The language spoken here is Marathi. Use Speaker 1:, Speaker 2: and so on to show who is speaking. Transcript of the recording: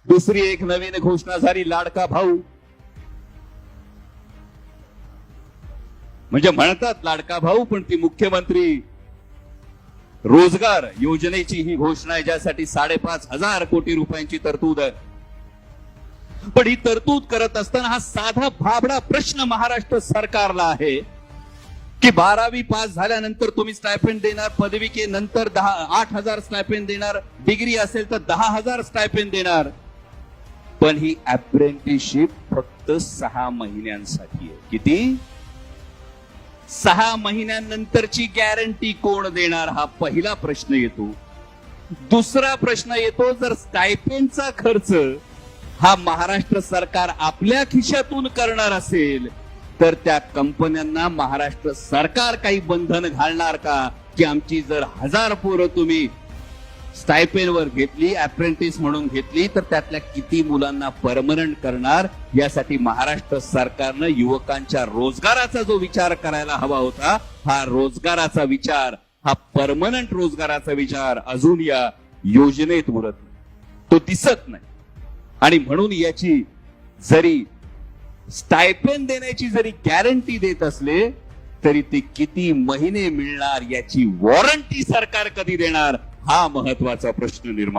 Speaker 1: दुसरी एक नवीन घोषणा झाली, लाडका भाऊ. म्हणजे म्हणतात लाडका भाऊ, पण ती मुख्यमंत्री रोजगार योजनेची ही घोषणा आहे, ज्यासाठी 5,500 कोटी रुपयांची तरतूद आहे. पण ही तरतूद करत असताना हा साधा भाबडा प्रश्न महाराष्ट्र सरकारला आहे की 12वी पास झाल्यानंतर तुम्ही स्टायपेंड देणार, पदविकेनंतर 8,000 स्टायपेंड देणार, डिग्री असेल तर 10,000 स्टायपेंड देणार. पण ही अप्रेंटिसशिप फक्त 6 महिन्यांसाठी आहे. किती? 6 महिन्यानंतरची गॅरंटी कोण देणार, हा पहिला प्रश्न येतो. दुसरा प्रश्न येतो, जर स्टायपेंडचा खर्च हा महाराष्ट्र सरकार आपल्या खिशातून करणार असेल तर त्या कंपन्यांना महाराष्ट्र सरकार काही बंधन घालणार का, की आमची जर 1000 पोरं तुम्ही स्टायपेंडवर घेतली, अप्रेंटिस म्हणून घेतली, तर त्यातल्या किती मुलांना परमनंट करणार. यासाठी महाराष्ट्र सरकारनं युवकांच्या रोजगाराचा जो विचार करायला हवा होता, हा रोजगाराचा विचार, हा परमनंट रोजगाराचा विचार अजून या योजनेत उरत नाही, तो दिसत नाही. आणि म्हणून याची जरी स्टायपेंड देण्याची जरी गॅरंटी देत असले तरी ते किती महिने मिळणार याची वॉरंटी सरकार कधी देणार, हा महत्वाचा प्रश्न निर्माण